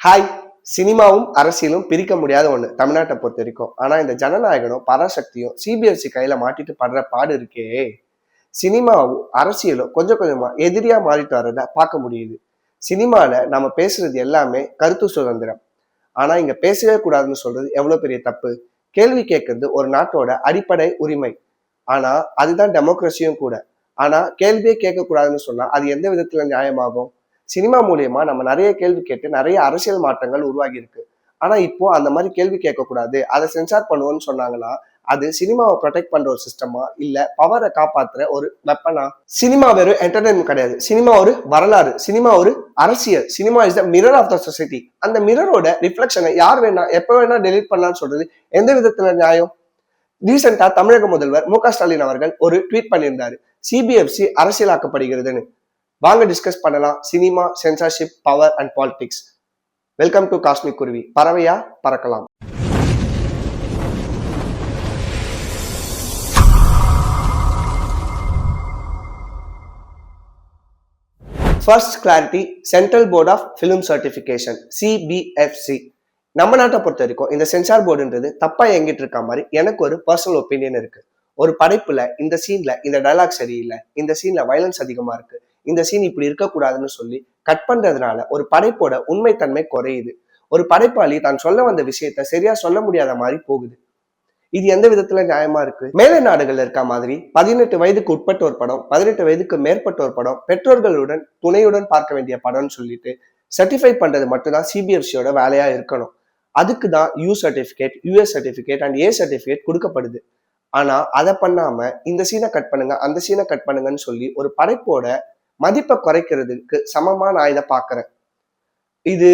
Hi. சினிமாவும் அரசியலும் பிரிக்க முடியாத ஒண்ணு தமிழ்நாட்டை பொறுத்த வரைக்கும். ஆனா இந்த ஜனநாயகனும் பராசக்தியும் சிபிஎஸ்சி கையில மாட்டிட்டு படுற பாடு இருக்கே. சினிமாவும் அரசியலும் கொஞ்சம் கொஞ்சமா எதிரியா மாறிட்டு வர்றத பார்க்க முடியுது. சினிமால நம்ம பேசுறது எல்லாமே கருத்து சுதந்திரம். ஆனா இங்க பேசவே கூடாதுன்னு சொல்றது எவ்வளவு பெரிய தப்பு. கேள்வி கேட்கறது ஒரு நாட்டோட அடிப்படை உரிமை. ஆனா அதுதான் டெமோக்ரஸியும் கூட. ஆனா கேள்வியே கேட்க கூடாதுன்னு சொன்னா அது எந்த விதத்துல நியாயமாகும்? சினிமா மூலியமா நம்ம நிறைய கேள்வி கேட்டு நிறைய அரசியல் மாற்றங்கள் உருவாகி இருக்கு. ஆனா இப்போ அந்த மாதிரி கேள்வி கேட்க கூடாது, அதை சென்சார் பண்ணுவோம்னு சொன்னாங்கன்னா அது சினிமாவை ப்ரொடெக்ட் பண்ற ஒரு சிஸ்டமா இல்ல பவரை காப்பாத்துற ஒரு வெப்பனா? சினிமா வெறும் என்டர்டைன்மெண்ட் கிடையாது. சினிமா ஒரு வரலாறு, சினிமா ஒரு அரசியல். Cinema is the mirror of the society. அந்த மிரரோட ரிஃப்ளெக்ஷனை யார் வேணா எப்ப வேணா டெலிட் பண்ணலாம்னு சொல்றது எந்த விதத்துல நியாயம்? ரீசெண்டா தமிழக முதல்வர் மு.க.ஸ்டாலின் அவர்கள் ஒரு ட்வீட் பண்ணியிருந்தாரு, சிபிஎஃப்சி அரசியலாக்கப்படுகிறதுன்னு. வாங்க டிஸ்கஸ் பண்ணலாம் cinema, censorship, power and politics. Welcome to cosmic Kuruvi. பறவையா பறக்கலாம். First clarity, central board of film certification CBFC. நம்ம நாட்டை பொறுத்த வரைக்கும் இந்த சென்சார் போர்டுன்றது தப்பா இயங்கிட்டு இருக்க மாதிரி எனக்கு ஒரு பர்சனல் ஒப்பீனியன் இருக்கு. ஒரு படைப்புல இந்த சீன்ல இந்த டைலாக் சரியில்லை, இந்த சீன்ல வயலன்ஸ் அதிகமா இருக்கு, இந்த சீன் இப்படி இருக்கக்கூடாதுன்னு சொல்லி கட் பண்றதுனால ஒரு படைப்போட உண்மைத்தன்மை குறையுது. ஒரு படைப்பாளி தான் சொல்ல வந்த விஷயத்த சரியா சொல்ல முடியாத மாதிரி போகுது. இது எந்த விதத்துல நியாயமா இருக்கு? மேலை நாடுகள்ல இருக்க மாதிரி 18 வயதுக்கு உட்பட்ட ஒரு படம், 18 வயதுக்கு மேற்பட்ட ஒரு படம், பெற்றோர்களுடன் துணையுடன் பார்க்க வேண்டிய படம்னு சொல்லிட்டு சர்டிஃபை பண்றது மட்டும்தான் சிபிஎஃப்சியோட வேலையா இருக்கணும். அதுக்கு தான் you certificate, US certificate and A certificate கொடுக்கப்படுது. ஆனா அதை பண்ணாம இந்த சீனை கட் பண்ணுங்க, அந்த சீனை கட் பண்ணுங்கன்னு சொல்லி ஒரு படைப்போட மதிப்பை குறைக்கிறதுக்கு சமமா நான் இதை பாக்குறேன். இது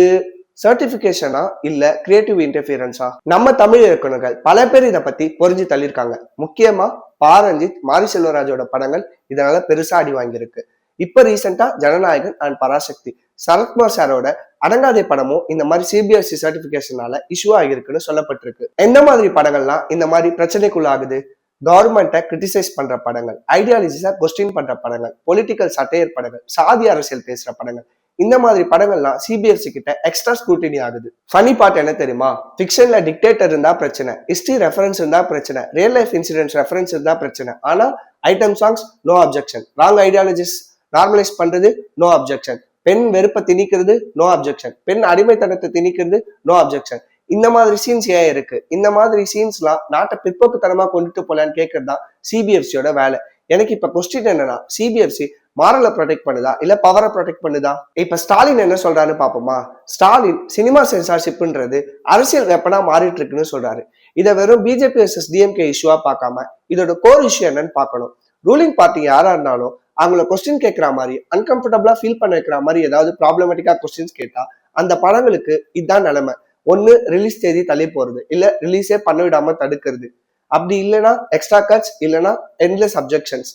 சர்டிபிகேஷனா இல்ல கிரியேட்டிவ் இன்டர்ஃபியரன்ஸா? நம்ம தமிழ் இயக்குனர்கள் பல பேர் இதை பத்தி பொறிஞ்சு தள்ளியிருக்காங்க. முக்கியமா பாரஞ்சித், மாரி செல்வராஜோட படங்கள் இதனால பெருசா அடி வாங்கியிருக்கு. இப்ப ரீசெண்டா ஜனநாயகன் அண்ட் பராசக்தி, சரத்குமார் சாரோட அடங்காதே படமும் இந்த மாதிரி சிபிஎஸ்சி சர்டிபிகேஷனால இஷ்யூ ஆகிருக்குன்னு சொல்லப்பட்டிருக்கு. எந்த மாதிரி படங்கள்லாம் இந்த மாதிரி பிரச்சனைக்குள்ள ஆகுது? கவர்மெண்ட்டை கிரிட்டிசைஸ் பண்ற படங்கள், ஐடியாலஜிஸா கொஸ்டின் பண்ற படங்கள், பொலிட்டிக்கல் சட்டையர் படங்கள், சாதி அரசியல் பேசுற படங்கள், இந்த மாதிரி படங்கள்லாம் சிபிஎஃப்சி கிட்ட எக்ஸ்ட்ரா ஸ்க்ரூட்டினி ஆகுது. ஃபனி பார்ட் என்ன தெரியுமா? ஃபிக்ஷன்ல டிக்டேட்டர் இருந்தா பிரச்சனை, ஹிஸ்டரி ரெஃபரன்ஸ் இருந்தா பிரச்சனை, ரியல் லைஃப் இன்சிடென்ட்ஸ் ரெஃபரன்ஸ் இருந்தா பிரச்சனை. ஆனா item songs no objection, wrong ideologies normalise பண்றது நோ அப்ஜெக்ஷன், பெண் வெறுப்பை திணிக்கிறது நோ அப்ஜெக்ஷன், பெண் அடிமைத்தனத்தை திணிக்கிறது நோ அப்ஜெக்ஷன். இந்த மாதிரி சீன்ஸ் ஏன் இருக்கு? இந்த மாதிரி சீன்ஸ்லாம் நாட்டை பிற்போக்குத்தனமா கொண்டுட்டு போலான்னு கேட்கறது தான் சிபிஎஃப்சியோட வேலை. எனக்கு இப்ப கொஸ்டின் என்னன்னா, சிபிஎஃப்சி மாரலை ப்ரொடெக்ட் பண்ணுதா இல்ல பவரை ப்ரொடெக்ட் பண்ணுதா? இப்ப ஸ்டாலின் என்ன சொல்றாருன்னு பாப்போமா? ஸ்டாலின் சினிமா சென்சார்ஷிப்ன்றது அரசியல் வெப்பனா மாறிட்டு இருக்குன்னு சொல்றாரு. இதை வெறும் பிஜேபி வர்சஸ் டிஎம்கே இஷ்யூவா பார்க்காம இதோட கோர் இஷ்யூ என்னன்னு பார்க்கணும். ரூலிங் பார்ட்டி யாரா இருந்தாலும் அவங்கள கொஸ்டின் கேட்கிற மாதிரி, அன்கம்ஃபர்டபுளா ஃபீல் பண்ண வைக்கிற மாதிரி ஏதாவது ப்ராப்ளமேட்டிக்கா கொஸ்டின்ஸ் கேட்டா அந்த படங்களுக்கு இதுதான் நிலைமை. ஒன்னு ரிலீஸ் தேதி தள்ளி போறது, இல்ல ரிலீஸே பண்ண விடாம தடுக்கிறது. அப்படி இல்லைன்னா எக்ஸ்ட்ரா கட்ஸ், இல்லைன்னா எண்ட்லெஸ் அப்ஜெக்ஷன்ஸ்.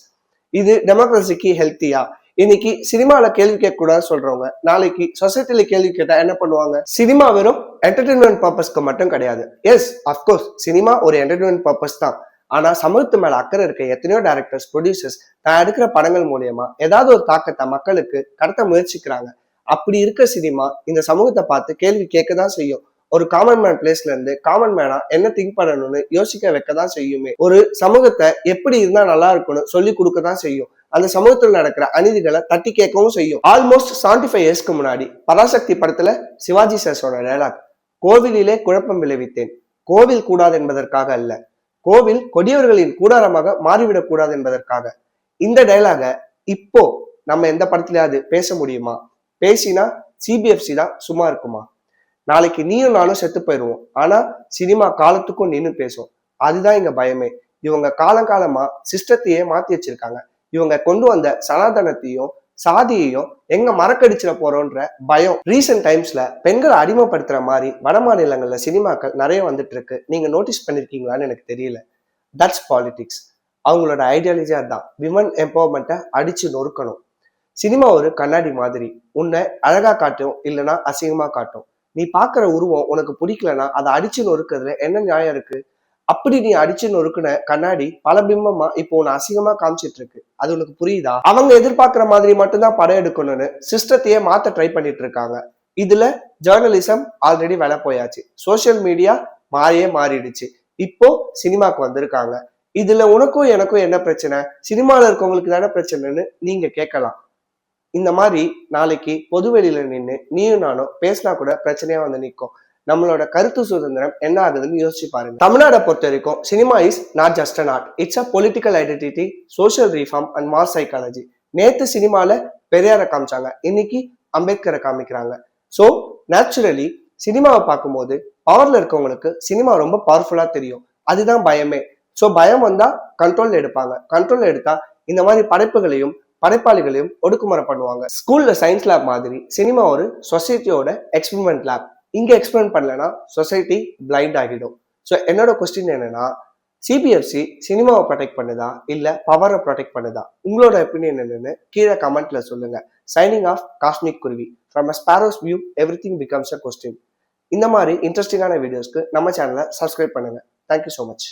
இது டெமோக்ரஸிக்கு ஹெல்த்தியா? இன்னைக்கு சினிமால கேள்வி கேட்க கூடாது சொல்றவங்க நாளைக்கு சொசைட்டில கேள்வி கேட்டா என்ன பண்ணுவாங்க? சினிமா வெறும் என்டர்டைன்மெண்ட் பர்பஸ்க்கு மட்டும் கிடையாது. எஸ், அப்கோர்ஸ் சினிமா ஒரு என்டர்டைன்மெண்ட் பர்பஸ் தான். ஆனா சமூகத்து மேல அக்கறை இருக்க எத்தனையோ டைரக்டர்ஸ், ப்ரொடியூசர்ஸ் தான் எடுக்கிற படங்கள் மூலியமா ஏதாவது ஒரு தாக்கத்தை மக்களுக்கு கடத்த முயற்சிக்கிறாங்க. அப்படி இருக்க சினிமா இந்த சமூகத்தை பார்த்து கேள்வி கேட்கதான் செய்யும். ஒரு காமன் மேன் பிளேஸ்ல இருந்து காமன் மேனா என்ன திங்க் பண்ணணும்னு யோசிக்க வைக்கதான் செய்யுமே. ஒரு சமூகத்தை எப்படி இருந்தா நல்லா இருக்கும்னு சொல்லி கொடுக்கதான் செய்யும். அந்த சமூகத்தில் நடக்கிற அநீதிகளை தட்டி கேட்கவும் செய்யும். ஆல்மோஸ்ட் 75 இயர்ஸ்க்கு முன்னாடி பராசக்தி படத்துல சிவாஜி சார் டயலாக், கோவிலிலே குழப்பம் விளைவித்தேன், கோவில் கூடாது என்பதற்காக அல்ல, கோவில் கொடியவர்களின் கூடாரமாக மாறிவிடக் கூடாது என்பதற்காக. இந்த டயலாக இப்போ நம்ம எந்த படத்துலயாவது பேச முடியுமா? பேசினா சிபிஎஃப்சி தான் சும்மா இருக்குமா? நாளைக்கு நீயும் நானும் செத்து போயிடுவோம். ஆனா சினிமா காலத்துக்கும் நின்று பேசும். அதுதான் இங்க பயமே. இவங்க காலங்காலமா சிஸ்டத்தையே மாத்தி வச்சிருக்காங்க. இவங்க கொண்டு வந்த சனாதனத்தையும் சாதியையும் எங்க மறக்கடிச்சிட போறோன்ற பயம். ரீசெண்ட் டைம்ஸ்ல பெண்களை அடிமைப்படுத்துற மாதிரி வட மாநிலங்கள்ல சினிமாக்கள் நிறைய வந்துட்டு இருக்கு. நீங்க நோட்டீஸ் பண்ணிருக்கீங்களான்னு எனக்கு தெரியல. That's politics. அவங்களோட ஐடியாலஜியா தான் விமன் எம்பவர்மெண்ட்டை அடிச்சு நொறுக்கணும். சினிமா ஒரு கண்ணாடி மாதிரி. உன்னை அழகா காட்டும், இல்லைன்னா அசிங்கமா காட்டும். நீ பாக்குற உருவம் உனக்கு பிடிக்கலன்னா அதை அடிச்சு நொறுக்கிறதுல என்ன நியாயம் இருக்கு? அப்படி நீ அடிச்சு நொறுக்குன கண்ணாடி பல பிம்பமா இப்போ உன்னை அசிங்கமா காமிச்சிட்டு இருக்கு. அது உனக்கு புரியுதா? அவங்க எதிர்பார்க்கிற மாதிரி மட்டும்தான் படம் எடுக்கணும்னு சிஸ்டத்தையே மாத்த ட்ரை பண்ணிட்டு இருக்காங்க. இதுல ஜேர்னலிசம் ஆல்ரெடி வேலை போயாச்சு, சோசியல் மீடியா மாறிடுச்சு, இப்போ சினிமாக்கு வந்திருக்காங்க. இதுல உனக்கும் எனக்கும் என்ன பிரச்சனை, சினிமால இருக்கவங்களுக்கு தானே பிரச்சனைன்னு நீங்க கேட்கலாம். இந்த மாதிரி நாளைக்கு பொதுவெளியில நின்று நீயும் நானும் பேசினா கூட பிரச்சனையா வந்து நிற்கும். நம்மளோட கருத்து சுதந்திரம் என்ன ஆகுதுன்னு யோசிச்சு பாருங்க. தமிழ்நாடை பொறுத்த வரைக்கும் cinema is not just an art, it's a political identity, social reform and mass psychology. நேத்து சினிமால பெரியாரை காமிச்சாங்க, இன்னைக்கு அம்பேத்கரை காமிக்கிறாங்க. ஸோ நேச்சுரலி சினிமாவை பார்க்கும்போது பவர்ல இருக்கவங்களுக்கு சினிமா ரொம்ப பவர்ஃபுல்லா தெரியும். அதுதான் பயமே. ஸோ பயம் வந்தா கண்ட்ரோல் எடுப்பாங்க, கண்ட்ரோல் எடுத்தா இந்த மாதிரி படைப்புகளையும் படைப்பாளிகளையும் ஒடுக்குமுறை பண்ணுவாங்க. ஸ்கூல்ல சயின்ஸ் லேப் மாதிரி சினிமா ஒரு சொசைட்டியோட எக்ஸ்பெரிமெண்ட் லேப். இங்க எக்ஸ்பெரிமெண்ட் பண்ணலன்னா சொசைட்டி பிளைண்ட் ஆகிடும். ஸோ என்னோட கொஸ்டின் என்னன்னா, சிபிஎஃப்சி சினிமாவை ப்ரொடெக்ட் பண்ணுதா இல்ல பவரை ப்ரொடெக்ட் பண்ணுதா? உங்களோட ஒப்பீனியன் என்னன்னு கீழே கமெண்ட்ல சொல்லுங்க. சைனிங் ஆஃப் காஸ்மிக் குருவி. From a sparrows view everything becomes a question. இந்த மாதிரி இன்ட்ரெஸ்டிங்கான வீடியோஸ்க்கு நம்ம சேனலை சப்ஸ்கிரைப் பண்ணுங்க. Thank you so much.